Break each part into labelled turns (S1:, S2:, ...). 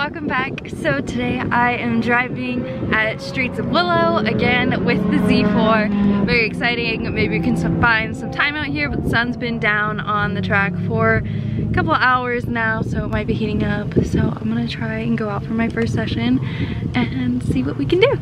S1: welcome back. So today I am driving at streets of Willow again with the Z4. Very exciting. Maybe we can find some time out here, but the sun's been down on the track for a couple of hours now, so it might be heating up. So I'm gonna try and go out for my first session and see what we can do.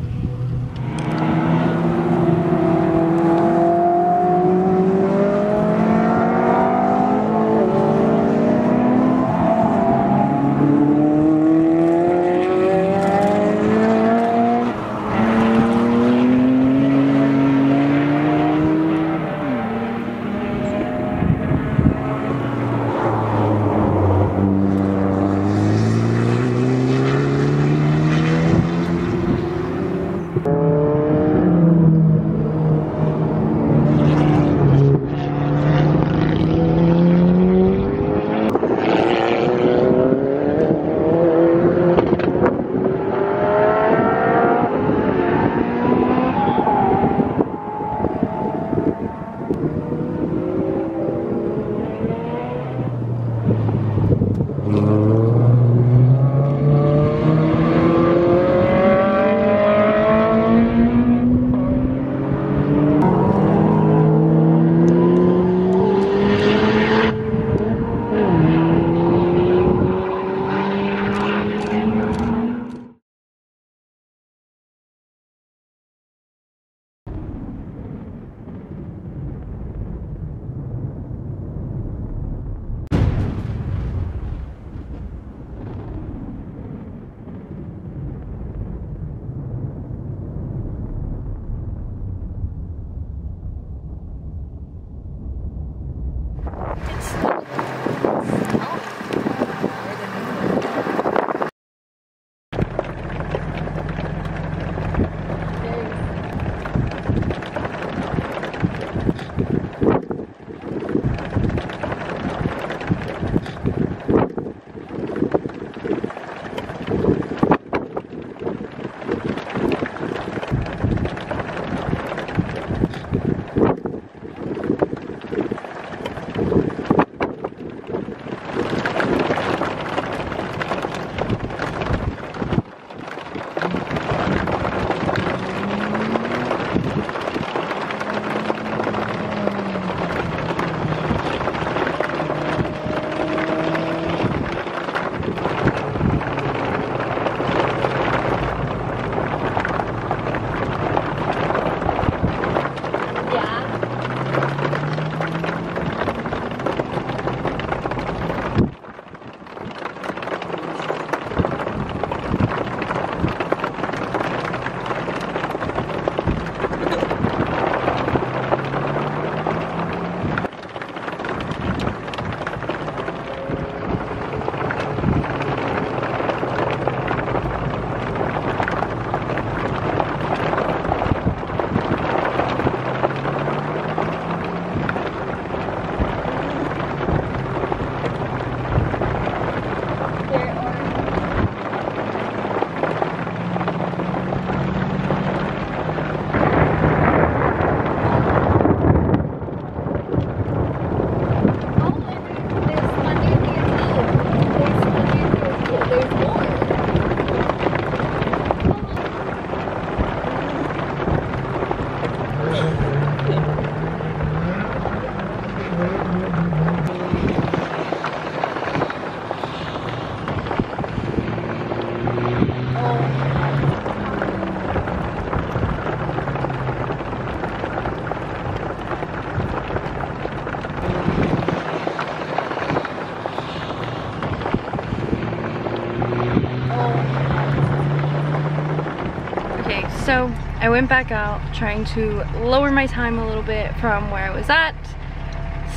S1: So I went back out trying to lower my time a little bit from where I was at,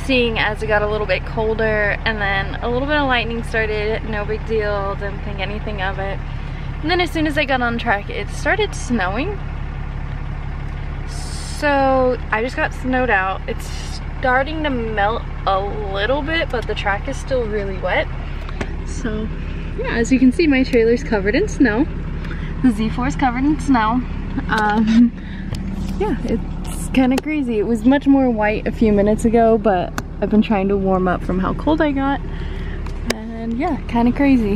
S1: seeing as it got a little bit colder, and then a little bit of lightning started. No big deal, didn't think anything of it. And then as soon as I got on track, it started snowing. So I just got snowed out. It's starting to melt a little bit, but the track is still really wet. So yeah, as you can see, my trailer's covered in snow. The Z4 is covered in snow. Yeah, it's kind of crazy. It was much more white a few minutes ago, but I've been trying to warm up from how cold I got. And yeah, kind of crazy.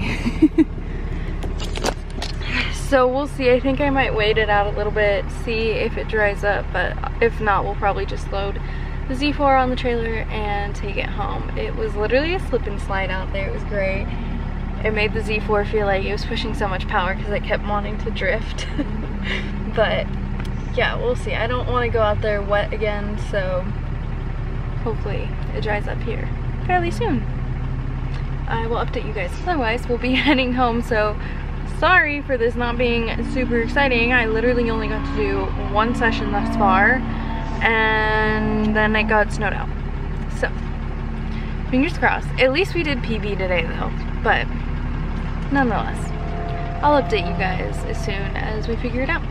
S1: So we'll see. I think I might wait it out a little bit, see if it dries up, but if not, we'll probably just load the Z4 on the trailer and take it home. It was literally a slip and slide out there. It was great. It made the Z4 feel like it was pushing so much power because I kept wanting to drift. But yeah, we'll see. I don't want to go out there wet again, so hopefully it dries up here fairly soon. I will update you guys. Otherwise, we'll be heading home, so sorry for this not being super exciting. I literally only got to do one session thus far, and then it got snowed out. So, fingers crossed. At least we did PB today though, but nonetheless, I'll update you guys as soon as we figure it out.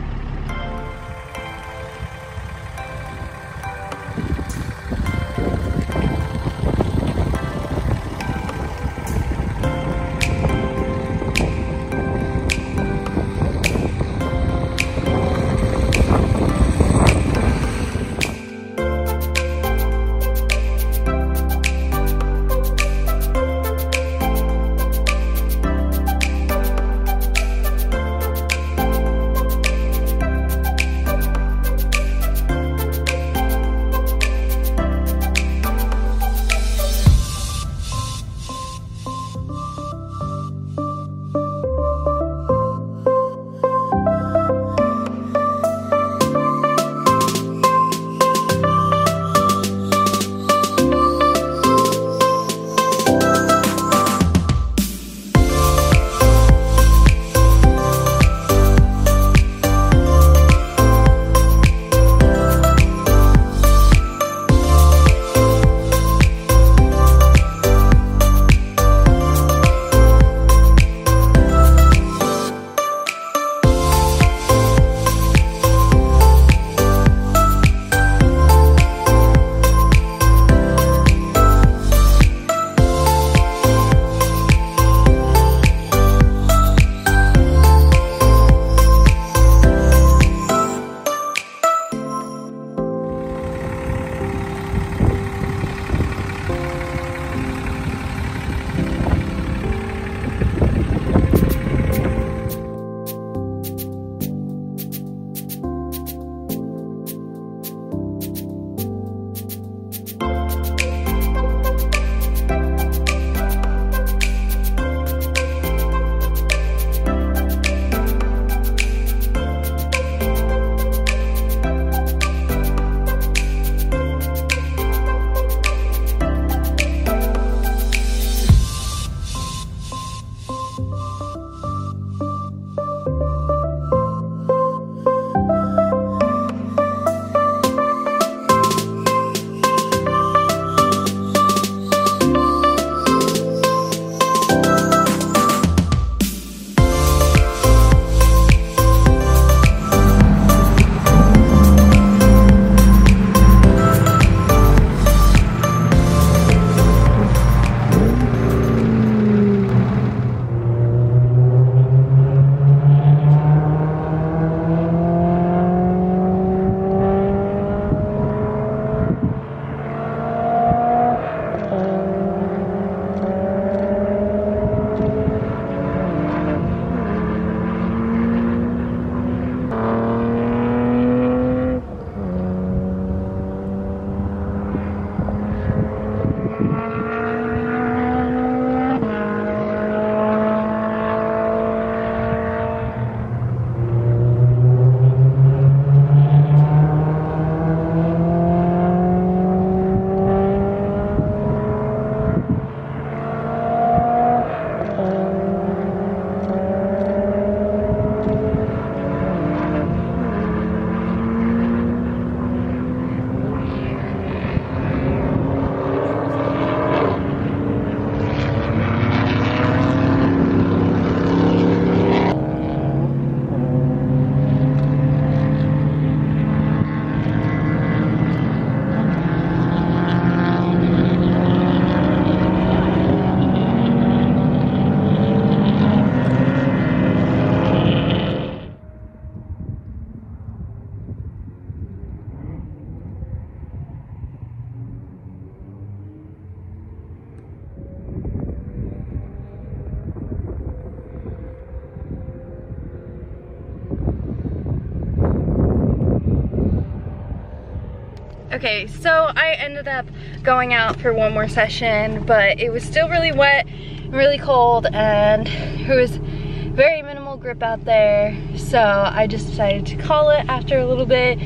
S1: Okay, so I ended up going out for one more session, but it was still really wet, really cold, and it was very minimal grip out there. So I just decided to call it after a little bit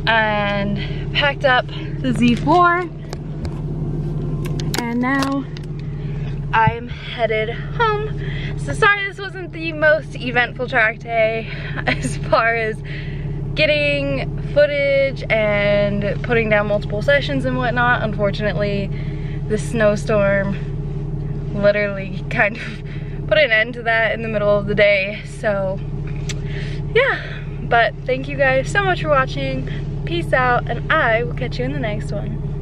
S1: and packed up the Z4. And now I'm headed home. So sorry this wasn't the most eventful track day as far as getting footage and putting down multiple sessions and whatnot. Unfortunately, the snowstorm literally kind of put an end to that in the middle of the day. So yeah, but thank you guys so much for watching. Peace out, and I will catch you in the next one.